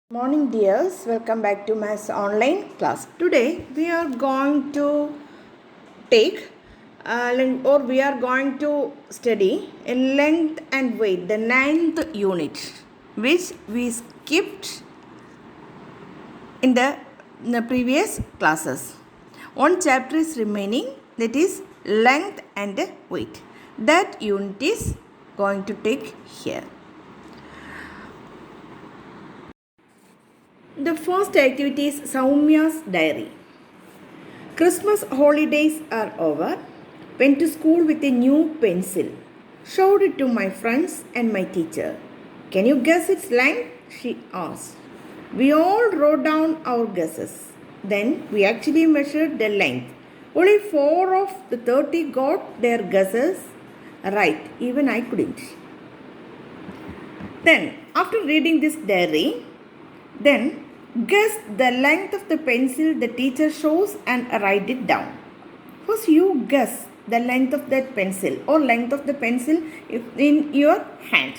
Morning dears, welcome back to Maths online class. Today we are going to take we are going to study in length and weight, the ninth unit, which we skipped in the previous classes. One chapter is remaining, that is length and weight. That unit is going to take here. The first activity is Soumya's diary. Christmas holidays are over. Went to school with a new pencil. Showed it to my friends and my teacher. Can you guess its length? She asked. We all wrote down our guesses. Then we actually measured the length. Only 4 of the 30 got their guesses right. Even I couldn't. Then, after reading this diary, then guess the length of the pencil the teacher shows and write it down. First you guess the length of that pencil or length of the pencil in your hand.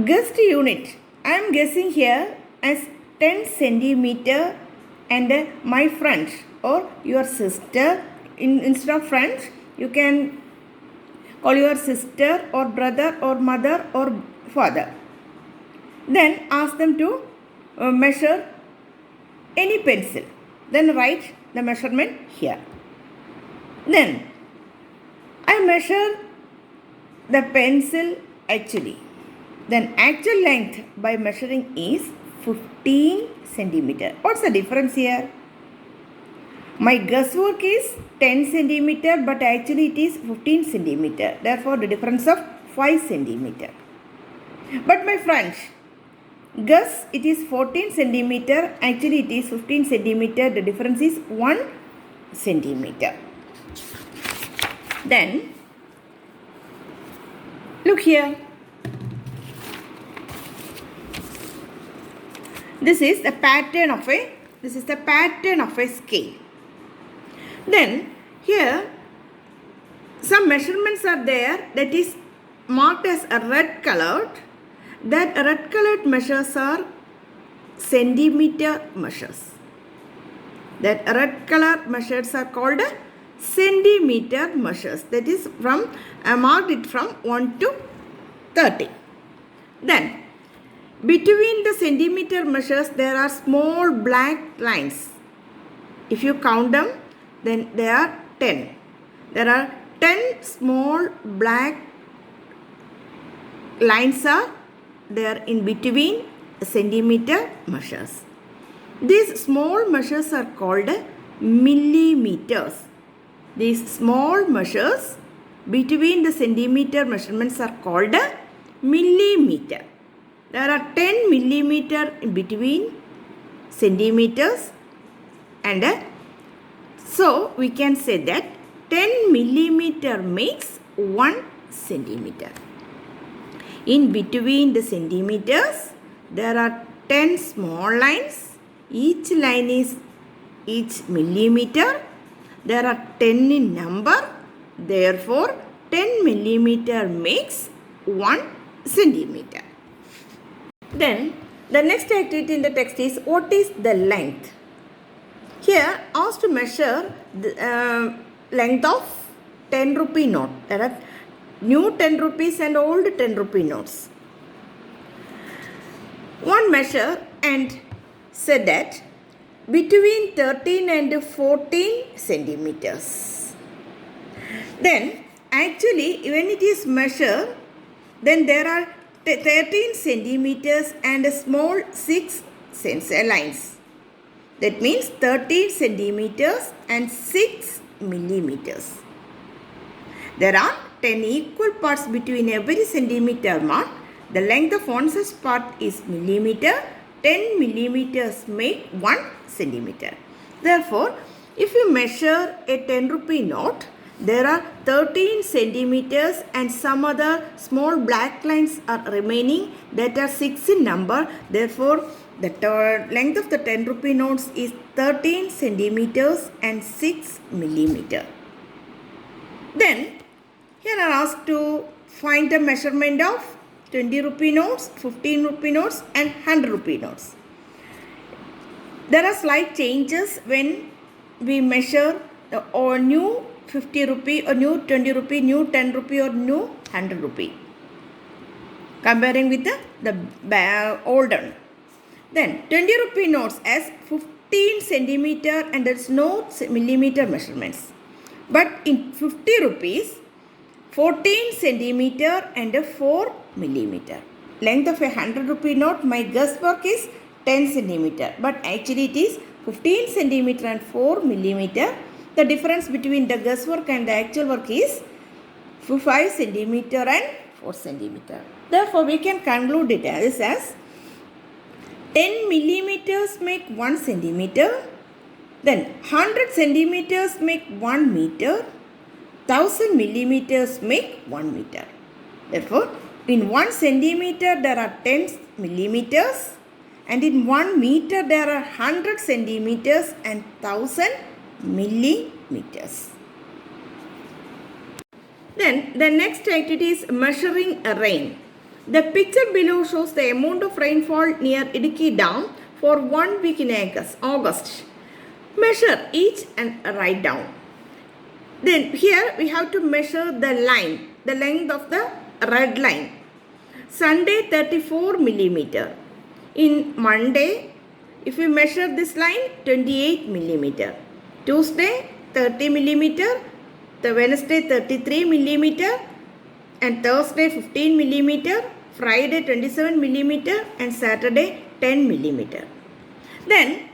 Guessed unit. I am guessing here as 10 centimeter, and my friend or your sister, instead of friends you can call your sister or brother or mother or father. Then ask them to measure any pencil. Then write the measurement here. Then I measure the pencil actually. Then actual length by measuring is 15 centimeter. What's the difference here? My guesswork is 10 centimeter, but actually it is 15 centimeter. Therefore the difference of 5 centimeter. But my friend, guess it is 14 centimeter, actually it is 15 centimeter, the difference is 1 centimeter. Then look here, this is the pattern of a scale. Then here some measurements are there that is marked as a red colored. That red colored measures are centimeter measures. That red color measures are called centimeter measures. That is from, I marked it from 1 to 30. Then between the centimeter measures there are small black lines. If you count them, then there are 10. There are 10 small black lines are there in between centimeter measures. These small measures are called millimeters. These small measures between the centimeter measurements are called millimeter. There are 10 millimeter in between centimeters, and so we can say that 10 millimeter makes 1 centimeter. In between the centimeters, there are 10 small lines. Each line is each millimeter. There are 10 in number. Therefore, 10 millimeter makes 1 centimeter. Then, the next activity in the text is, what is the length? Here, asked to measure the length of 10 rupee note. There are new 10 rupees and old 10 rupee notes. One measure and said that between 13 and 14 centimeters. Then actually when it is measured, then there are 13 centimeters and a small 6 lines. That means 13 centimeters and 6 millimeters. There are 10 equal parts between every centimeter mark. The length of one such part is millimeter. 10 millimeters make 1 centimeter. Therefore, if you measure a 10 rupee note, there are 13 centimeters and some other small black lines are remaining that are 6 in number. Therefore, the length of the 10 rupee notes is 13 centimeters and 6 millimeter. Then, here are asked to find the measurement of 20 rupee notes, 15 rupee notes and 100 rupee notes. There are slight changes when we measure the new 50 rupee or new 20 rupee, new 10 rupee or new 100 rupee, comparing with the old one. Then 20 rupee notes as 15 centimeter and there is no millimeter measurements. But in 50 rupees, 14 centimeter and 4 millimeter. Length of a 100 rupee note, my guesswork is 10 centimeter. But actually it is 15 centimeter and 4 millimeter. The difference between the guesswork and the actual work is 5 centimeter and 4 centimeter. Therefore, we can conclude it as 10 millimeters make 1 centimeter. Then 100 centimeters make 1 meter. 1000 millimeters make 1 meter. Therefore, in 1 centimeter there are 10 millimeters. And in 1 meter there are 100 centimeters and 1000 millimeters. Then the next activity is measuring rain. The picture below shows the amount of rainfall near Idukki Dam for 1 week in August. Measure each and write down. Then here we have to measure the line, the length of the red line. Sunday 34 millimeter. In Monday, if we measure this line, 28 millimeter. Tuesday 30 millimeter. The Wednesday 33 millimeter. And Thursday 15 millimeter. Friday 27 millimeter. And Saturday 10 millimeter. Then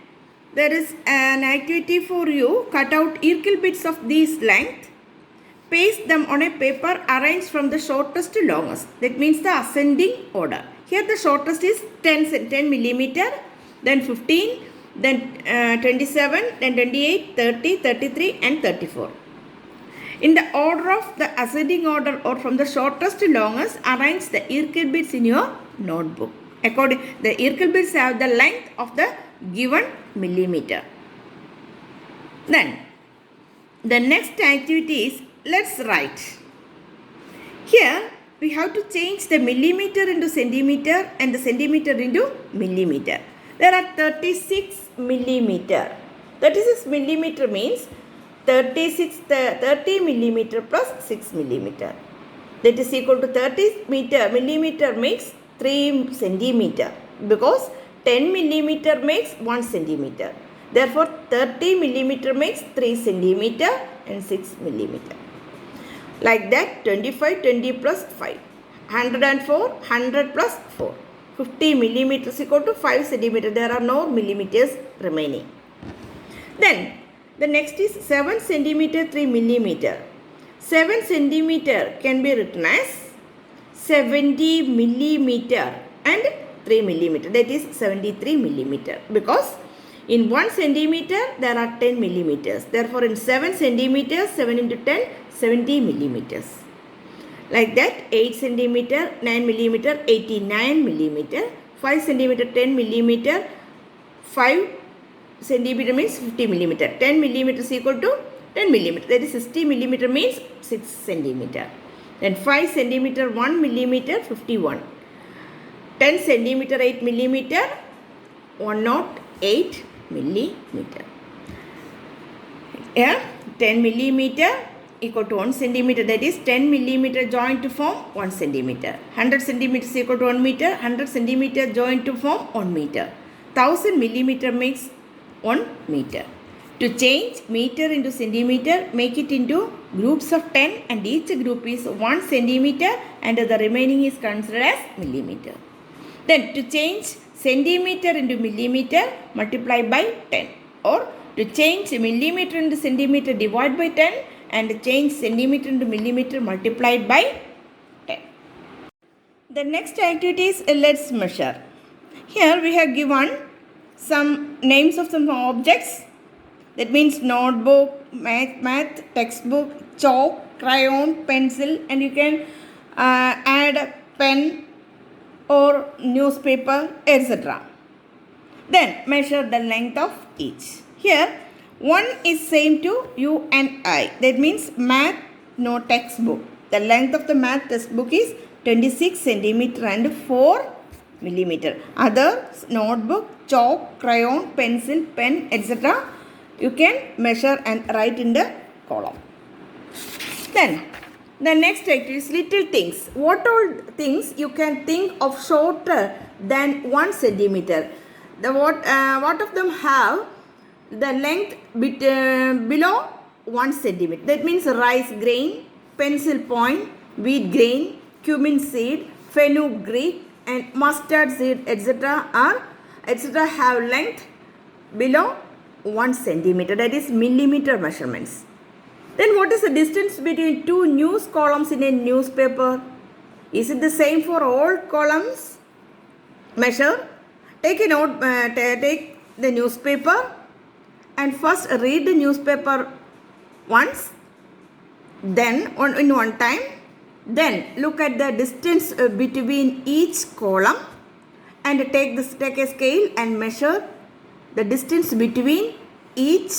there is an activity for you. Cut out equal bits of these length. Paste them on a paper arranged from the shortest to longest. That means the ascending order. Here the shortest is 10 millimeter, then 15, then 27, then 28, 30, 33 and 34. In the order of the ascending order or from the shortest to longest, arrange the equal bits in your notebook. According, the equal bits have the length of the given millimeter. Then the next activity is let's write. Here we have to change the millimeter into centimeter and the centimeter into millimeter. There are 36 millimeter. 36 millimeter means 30 millimeter plus 6 millimeter. That is equal to 30 millimeter makes 3 centimeter because 10 millimeter makes 1 centimeter. Therefore, 30 millimeter makes 3 centimeter and 6 millimeter. Like that, 25, 20 plus 5. 104, 100 plus 4. 50 millimeters equal to 5 centimeter. There are no millimeters remaining. Then, the next is 7 centimeter, 3 millimeter. 7 centimeter can be written as 70 millimeter and 3 millimeter. That is 73 millimeter. Because in 1 centimeter, there are 10 millimeters. Therefore, in 7 centimeters, 7 into 10, 70 millimeters. Like that, 8 centimeter, 9 millimeter, 89 millimeter. 5 centimeter, 10 millimeter. 5 centimeter means 50 millimeter. 10 millimeters equal to 10 millimeter. That is 60 millimeter means 6 centimeter. Then 5 centimeter, 1 millimeter, 51. 10 centimeter, 8 millimeter, 108 millimeter. Here 10 millimeter equal to 1 centimeter, that is 10 millimeter joined to form 1 centimeter. 100 centimeters equal to 1 meter, 100 centimeter joined to form 1 meter. 1000 millimeter makes 1 meter. To change meter into centimeter, make it into groups of 10 and each group is 1 centimeter and the remaining is considered as millimeter. Then to change centimeter into millimeter, multiply by 10. Or to change millimeter into centimeter, divide by 10 and change centimeter into millimeter, multiplied by 10. The next activity is let's measure. Here we have given some names of some objects. That means notebook, math textbook, chalk, crayon, pencil, and you can add a pen or newspaper, etc. Then measure the length of each. Here, one is same to you and I. That means math, no textbook. The length of the math textbook is 26 centimeter and 4 millimeter. Others, notebook, chalk, crayon, pencil, pen, etc. you can measure and write in the column. Then the next activity is little things. What all things you can think of shorter than 1 centimeter? What of them have the length below 1 centimeter? That means rice grain, pencil point, wheat grain, cumin seed, fenugreek, and mustard seed, etc. have length below 1 centimeter. That is millimeter measurements. Then what is the distance between two news columns in a newspaper? Is it the same for all columns? Measure. Take a note. Take the newspaper and first read the newspaper once. Then in one time. Then look at the distance between each column and take a scale and measure the distance between each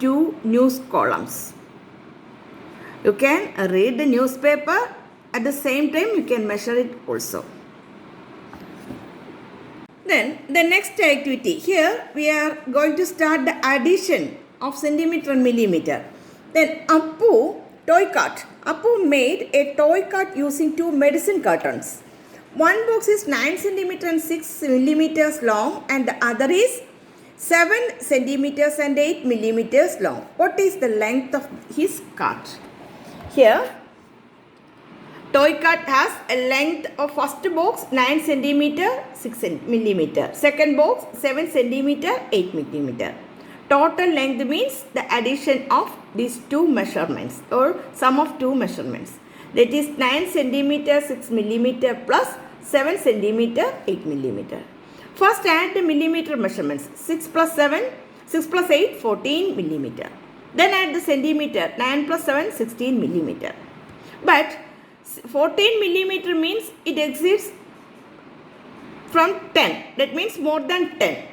two news columns. You can read the newspaper, at the same time you can measure it also. Then the next activity, here we are going to start the addition of centimeter and millimeter. Then Appu made a toy cart using two medicine cartons. One box is 9 centimeter and 6 millimeters long and the other is 7 centimeters and 8 millimeters long. What is the length of his cart? Here, toy cart has a length of first box 9 centimeter 6 millimeter. Second box 7 centimeter 8 millimeter. Total length means the addition of these two measurements or sum of two measurements. That is 9 centimeter 6 millimeter plus 7 centimeter 8 millimeter. First add the millimeter measurements. 6 plus 8, 14 millimeter. Then add the centimeter. 9 plus 7, 16 millimeter. But 14 millimeter means it exceeds from 10. That means more than 10.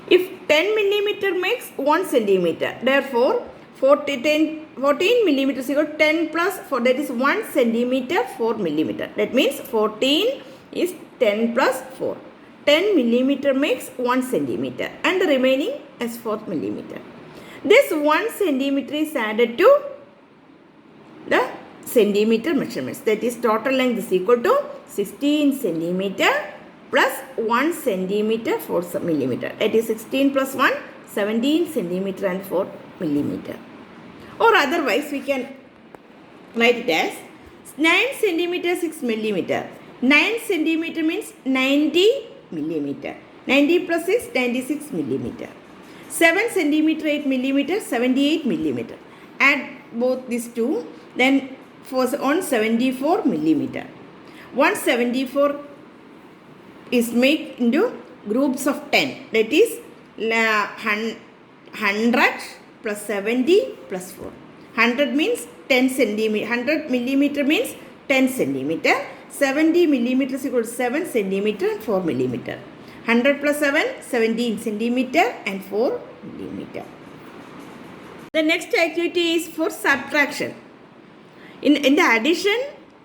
If 10 millimeter makes 1 centimeter. Therefore, 14 millimeter is equal to 10 plus 4. That is 1 centimeter 4 millimeter. That means 14 is 10 plus 4. 10 millimeter makes 1 centimeter and the remaining is 4 millimeter. This 1 centimeter is added to the centimeter measurements. That is total length is equal to 16 centimeter plus 1 centimeter 4 millimeter. That is 16 plus 1, 17 centimeter and 4 millimeter. Or otherwise we can write it as 9 centimeter 6 millimeter. 9 centimeter means 90 millimeter. 90 plus 6, 96 millimeter. 7 centimeter 8 millimeter, 78 millimeter. Add both these two, then for 174 millimeter. 174 is made into groups of 10. That is 100 plus 70 plus 4. 100 means 10 centimeter. 100 millimeter means 10 centimeter. 70 millimeter is equal to 7 centimeter and 4 millimeter. 100 plus 7, 17 centimeter and 4 millimeter. The next activity is for subtraction. In the addition,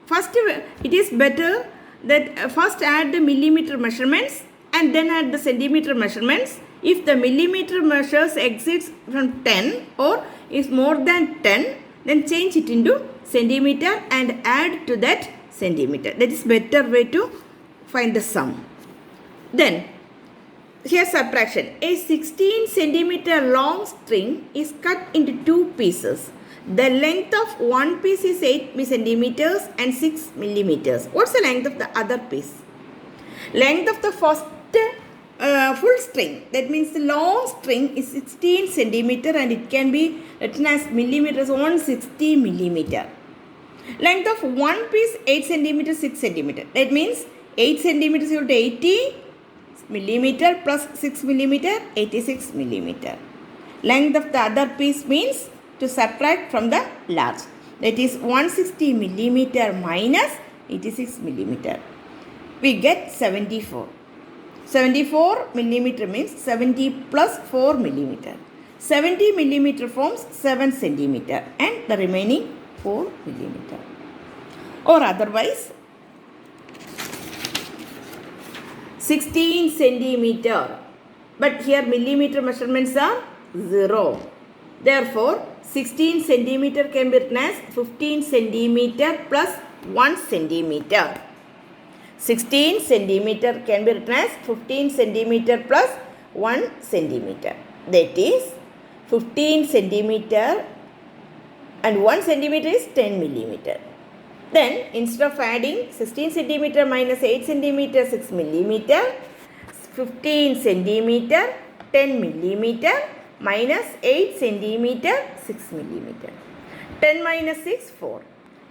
first it is better that first add the millimeter measurements and then add the centimeter measurements. If the millimeter measures exceeds from 10 or is more than 10, then change it into centimeter and add to that centimeter. That is better way to find the sum. Then here subtraction. A 16 centimeter long string is cut into two pieces. The length of one piece is 8 centimeters and 6 millimeters. What's the length of the other piece? Length of the first full string, that means the long string, is 16 centimeter and it can be written as millimeters, 160 millimeter. Length of one piece 8 centimeter, 6 centimeter. That means 8 centimeters equal to 80 millimeter plus 6 millimeter, 86 millimeter. Length of the other piece means to subtract from the large. That is 160 millimeter minus 86 millimeter. We get 74. 74 millimeter means 70 plus 4 millimeter. 70 millimeter forms 7 centimeter and the remaining 4 millimeter. Or otherwise, 16 centimeter. But here millimeter measurements are 0. Therefore, 16 centimeter can be written as 15 centimeter plus 1 centimeter. 16 centimeter can be written as 15 centimeter plus 1 centimeter. That is 15 centimeter and 1 centimeter is 10 millimeter. Then instead of adding 16 centimeter minus 8 centimeter 6 millimeter, 15 centimeter 10 millimeter minus 8 centimeter 6 millimeter. 10 minus 6 4.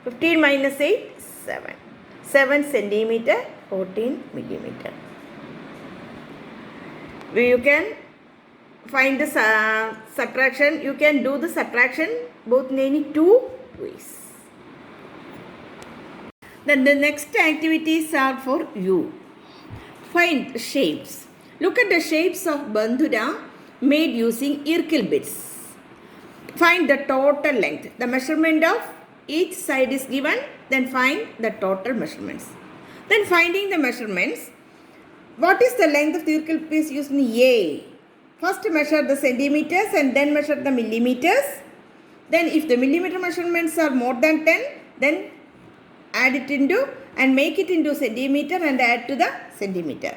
15 minus 8 7. 7 centimeter 14 millimeter. You can find the subtraction. You can do the subtraction both in any two ways. Then the next activities are for you. Find shapes. Look at the shapes of bandura made using Irkil bits. Find the total length. The measurement of each side is given. Then find the total measurements. Then finding the measurements. What is the length of the Irkil piece used in A? First measure the centimeters and then measure the millimeters. Then if the millimeter measurements are more than 10, then add it into and make it into centimeter and add to the centimeter.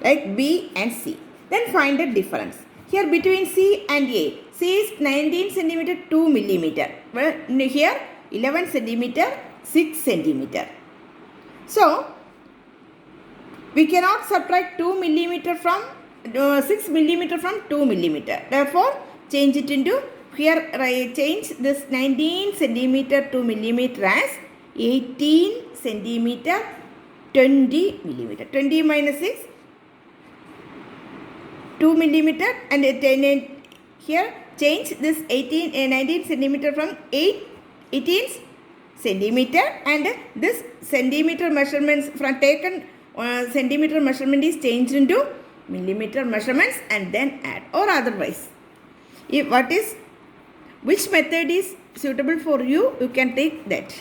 Like B and C. Then find the difference. Here between C and A. C is 19 centimeter 2 millimeter. Well, here 11 centimeter 6 centimeter. So, we cannot subtract 2 millimeter from 6 millimeter from 2 millimeter. Therefore, change it into, here change this 19 centimeter 2 millimeter as 18 centimeter 20 millimeter. 20 minus 6 2 millimeter and 10, here change this 19 centimeter from 18 centimeter and this centimeter measurements from taken centimeter measurement is changed into millimeter measurements and then add, or otherwise if which method is suitable for you, you can take that.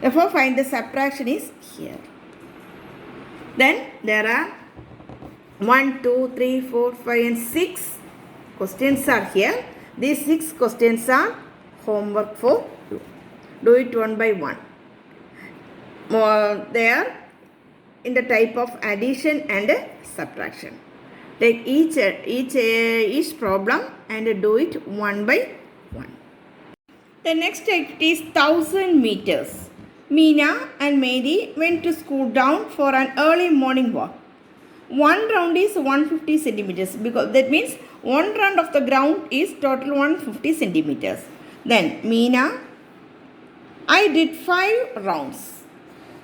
Therefore, find the subtraction is here. Then there are 1, 2, 3, 4, 5 and 6 questions are here. These 6 questions are homework for you. Do it one by one. They are in the type of addition and subtraction. Take each problem and do it one by one. The next activity is 1000 meters. Meena and Mary went to school down for an early morning walk. One round is 150 centimeters because that means one round of the ground is total 150 centimeters. Then Meena, I did 5 rounds.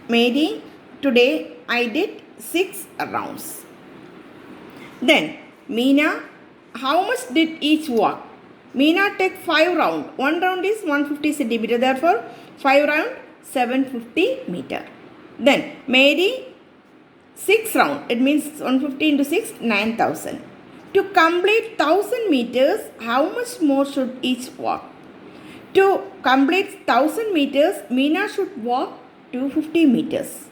Mary, today I did 6 rounds. Then Meena, how much did each walk? Meena take 5 rounds. One round is 150 centimeter. Therefore, 5 round 750 meter. Then Mary 6 round. It means 150 into 6 9000. To complete 1000 meters, how much more should each walk? To complete 1000 meters, Meena should walk 250 meters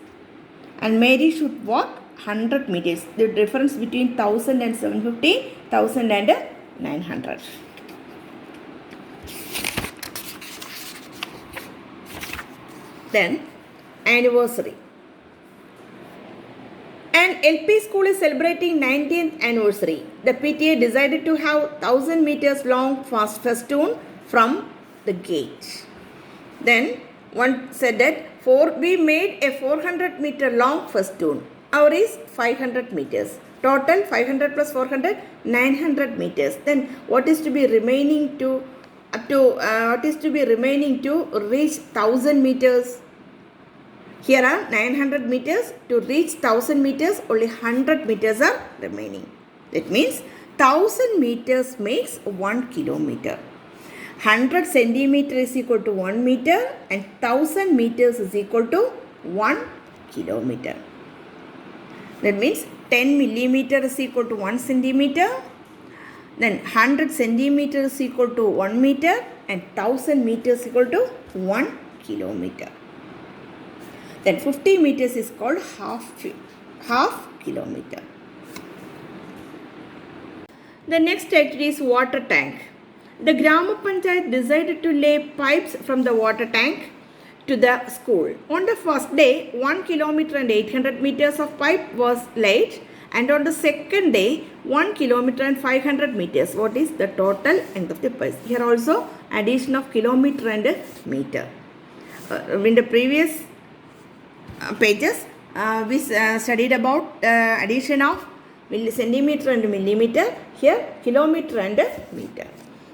and Mary should walk 100 meters. The difference between 1000 and 750, 1000 and 900. Then anniversary. An LP school is celebrating 19th anniversary. The PTA decided to have 1000 meters long fast festoon from the gate. Then one said that we made a 400 meter long festoon. Our is 500 meters. Total 500 plus 400, 900 meters. Then what is to be remaining to reach 1000 meters? Here are 900 meters. To reach 1000 meters, only 100 meters are remaining. That means 1000 meters makes 1 kilometer. 100 centimeter is equal to 1 meter and 1000 meters is equal to 1 kilometer. That means 10 millimeter is equal to 1 centimeter. Then 100 centimeter is equal to 1 meter and 1000 meters equal to 1 kilometer. Then 50 meters is called half kilometer. The next activity is water tank. The Grama Panchayat decided to lay pipes from the water tank to the school. On the first day, 1 kilometer and 800 meters of pipe was laid, and on the second day, 1 kilometer and 500 meters. What is the total length of the pipe? Here also addition of kilometer and meter. In the previous pages, we studied about addition of centimeter and millimeter. Here kilometer and meter.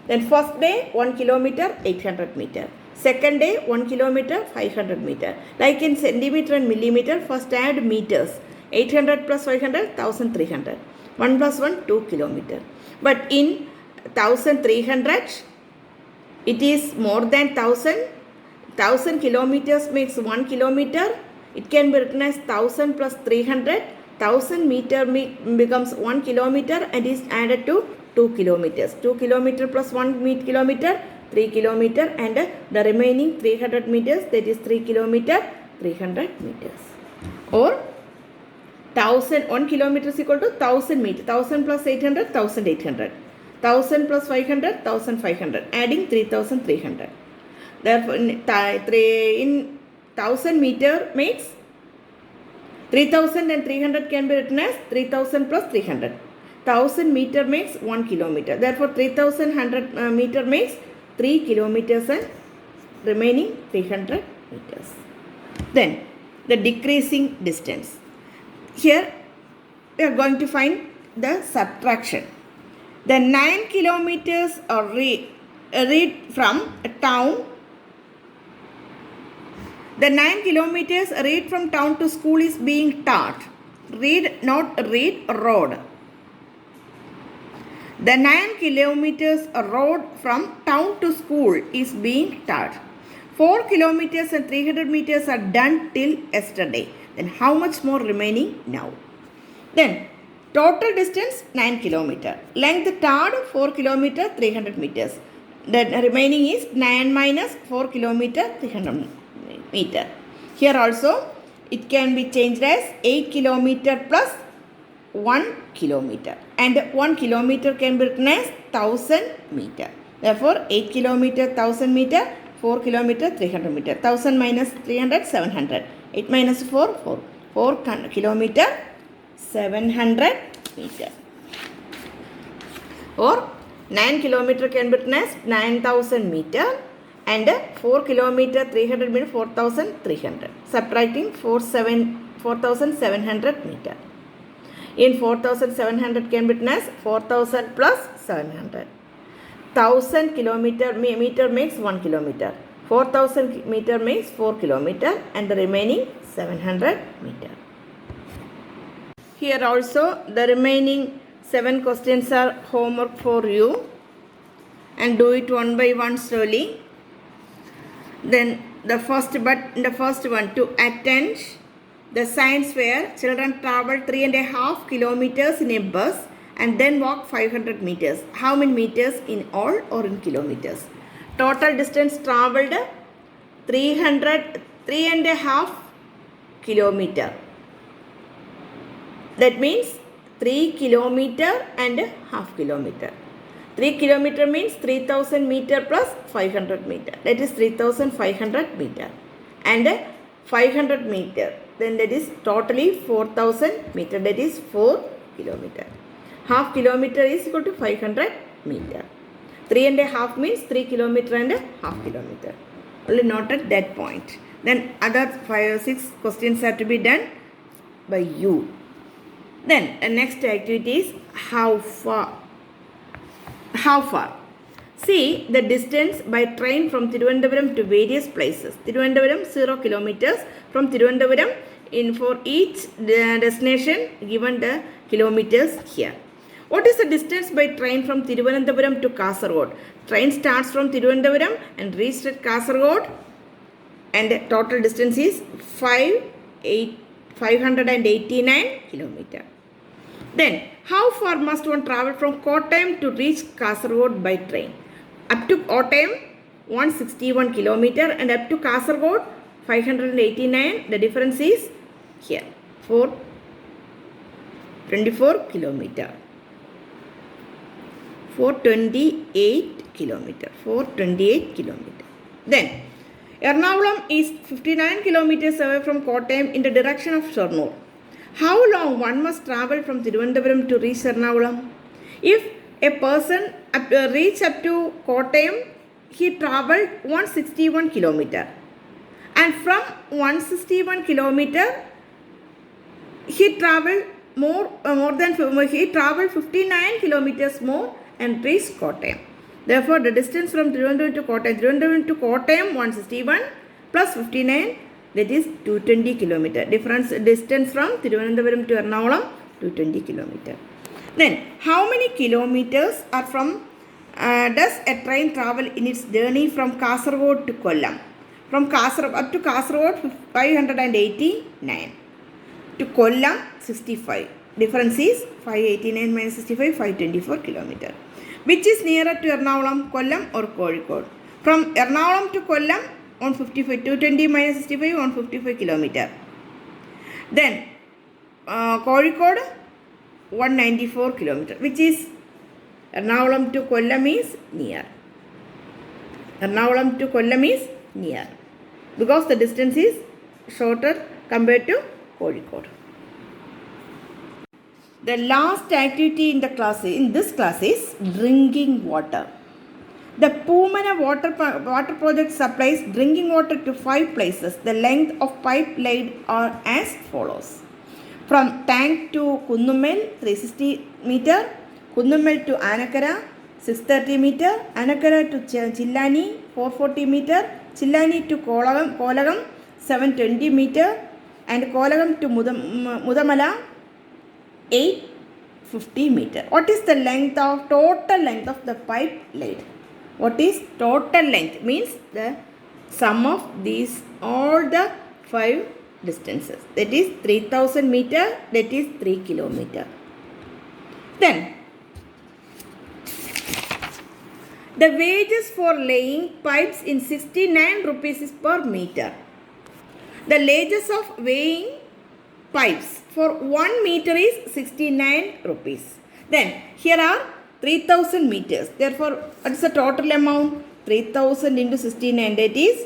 Then first day 1 kilometer 800 meter. Second day 1 kilometer 500 meter. Like in centimeter and millimeter, first add meters. 800 plus 500 1300. 1 plus 1 2 kilometer. But in 1300 it is more than 1000. 1000 kilometers makes 1 kilometer. It can be written as 1000 plus 300. 1000 meter becomes 1 kilometer and is added to 2 kilometers. 2 kilometer plus 1 kilometer, 3 kilometer, and the remaining 300 meters, that is 3 kilometer, 300 meters. Or 1 kilometer is equal to 1000 meters. 1000 plus 800, 1800. 1000 plus 500, 1500. Adding 3300. Therefore, in 1000 meter makes 3300 can be written as 3000 plus 300. 1000 meter makes 1 kilometer. Therefore, 3100 meter makes 3 kilometers and remaining 300 meters. Then, the decreasing distance. Here, we are going to find the subtraction. The 9 kilometers are read from a town. The 9 kilometers read from town to school is being taught. Read, not read, road. The 9 kilometers road from town to school is being taught. 4 kilometers and 300 meters are done till yesterday. Then how much more remaining now? Then total distance 9 kilometer. Length taught 4 kilometer 300 meters. The remaining is 9 minus 4 kilometer 300 meter. Here also it can be changed as 8 kilometer plus 1 kilometer, and 1 kilometer can be written as 1000 meter. Therefore 8 kilometer 1000 meter, 4 kilometer 300 meter. 1000 minus 300 700. 8 minus 4 4. 4 kilometer 700 meter. Or 9 kilometer can be written as 9000 meter, and 4 kilometer 300 meter 4300. Subtracting 4700 meter. In 4700 can be written as 4000 plus 700. 1000 kilometer meter makes 1 kilometer. 4000 meter makes 4 kilometer, and the remaining 700 meter. Here also the remaining 7 questions are homework for you, and do it one by one slowly. Then the first one, to attend the science fair, children travel 3.5 kilometers in a bus and then walk 500 meters. How many meters in all or in kilometers? Total distance travelled 3.5 kilometer. That means 3 kilometer and half kilometer. 3 kilometer means 3000 meter plus 500 meter. That is 3500 meter. And 500 meter. Then that is totally 4000 meter. That is 4 kilometer. Half kilometer is equal to 500 meter. 3.5 means 3 kilometer and half kilometer. Only note at that point. Then other 5 or 6 questions are to be done by you. Then the next activity is how far. How far? See the distance by train from Thiruvananthapuram to various places. Thiruvananthapuram 0 kilometers. From Thiruvananthapuram, for each destination given the kilometers here. What is the distance by train from Thiruvananthapuram to Kasaragod? Train starts from Thiruvananthapuram and reaches at Kasaragod, and the total distance is 589 kilometers. Then, how far must one travel from Kottayam to reach Kasaragod by train? Up to Kottayam, 161 kilometers, and up to Kasaragod, 589. The difference is here, 4 424 kilometer. 428 kilometer. 428 kilometer. Then Ernakulam is 59 kilometers away from Kottayam in the direction of Shornur. How long one must travel from Thiruvananthapuram to reach Ernakulam? If a person reach up to Kottayam, he travelled 161 kilometer. And from 161 kilometer, he travelled he travelled 59 kilometers more and reached Kottayam. Therefore, the distance from Thiruvananthapuram to Kottayam 161 plus 59, that is 220 kilometer. Distance from Thiruvananthapuram to Ernakulam 220 kilometer. Then, how many kilometers are does a train travel in its journey from Kasaragod to Kollam? From up to Kasaragod 589, to Kollam 65. Difference is 589 minus 65, 524 kilometer. Which is nearer to Ernakulam, Kollam or Kozhikode? From Ernakulam to Kollam 155, 220 minus 65, 155 kilometer. Then Kozhikode 194 kilometer. Which is Ernakulam to Kollam is near. Ernakulam to Kollam is near because the distance is shorter compared to Kozhikode. The last activity in this class is drinking water. The Poomana water project supplies drinking water to 5 places. The length of pipe laid are as follows. From tank to Kundumel 360 meter, Kundumel to Anakara 630 meter, Anakara to Chillani 440 meter, Chillani to Kolagam 720 meter, and Kolagam to Mudamala 850 meter. What is the total length of the pipe laid? What is total length? Means the sum of all the 5 distances. That is 3000 meter, that is 3 kilometer. Then the wages for laying pipes in 69 rupees per meter. The wages of weighing pipes for 1 meter is 69 rupees. Then here are 3000 meters. Therefore, what is the total amount? 3000 into 69, that is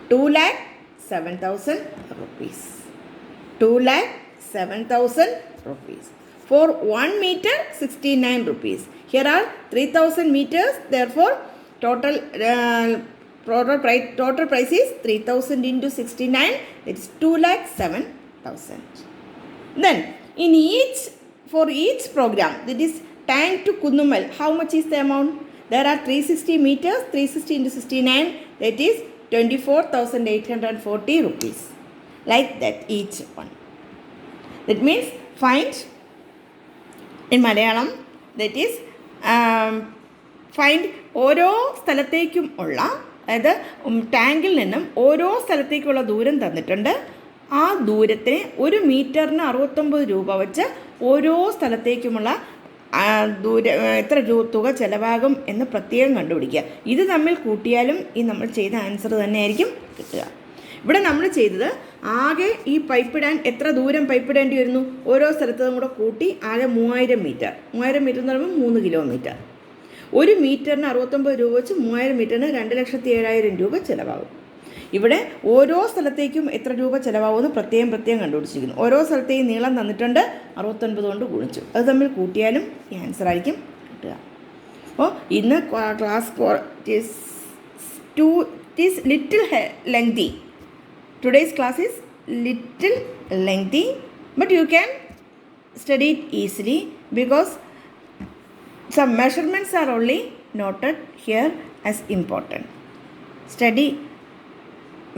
2,07,000 rupees. 2,07,000 rupees. For 1 meter, 69 rupees. Here are 3000 meters. Therefore, total price is 3000 into 69. It's 2,07,000. Then, for each program, that is tank to Kundumel, how much is the amount? There are 360 meters. 360 into 69. That is 24,840 rupees. Like that, each one. That means find in Malayalam, that is find ഓരോ സ്ഥലത്തേക്കും ഉള്ള അതായത് ടാങ്കിൽ നിന്നും ഓരോ സ്ഥലത്തേക്കുള്ള ദൂരം തന്നിട്ടുണ്ട്. ആ ദൂരത്തിന് 1 മീറ്ററിന് 69 രൂപ വെച്ച് ഓരോ സ്ഥലത്തേക്കുമുള്ള എത്ര തുക ചിലവാകും എന്ന് പ്രത്യേകം കണ്ടുപിടിക്കുക. ഇത് തമ്മിൽ കൂട്ടിയാലും ഈ നമ്മൾ ചെയ്ത ആൻസർ തന്നെയായിരിക്കും കിട്ടുക. ഇവിടെ നമ്മൾ ചെയ്തത് ആകെ ഈ പൈപ്പിടാൻ എത്ര ദൂരം പൈപ്പിടേണ്ടി വരുന്നു, ഓരോ സ്ഥലത്തും കൂടെ കൂട്ടി ആകെ 3000 മീറ്റർ. 3000 മീറ്റർ എന്ന് പറയുമ്പോൾ 3 കിലോമീറ്റർ. 1 മീറ്ററിന് 69 രൂപ വെച്ച് 3000 മീറ്ററിന് 2,07,000 രൂപ ചിലവാകും. ഇവിടെ ഓരോ സ്ഥലത്തേക്കും എത്ര രൂപ ചിലവാകുമെന്ന് പ്രത്യേകം കണ്ടുപിടിച്ചിരിക്കുന്നു. ഓരോ സ്ഥലത്തെയും നീളം തന്നിട്ടുണ്ട്, 69 കൊണ്ട് ഗുണിച്ചു. അത് തമ്മിൽ കൂട്ടിയാലും ഈ ആൻസർ ആയിരിക്കും കിട്ടുക. അപ്പോൾ ഇന്ന് class is little lengthy. Today's class is little lengthy, but you can study it easily because some measurements are only noted here as important. Study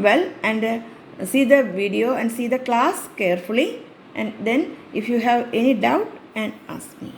well and see the video and see the class carefully, and then if you have any doubt and ask me.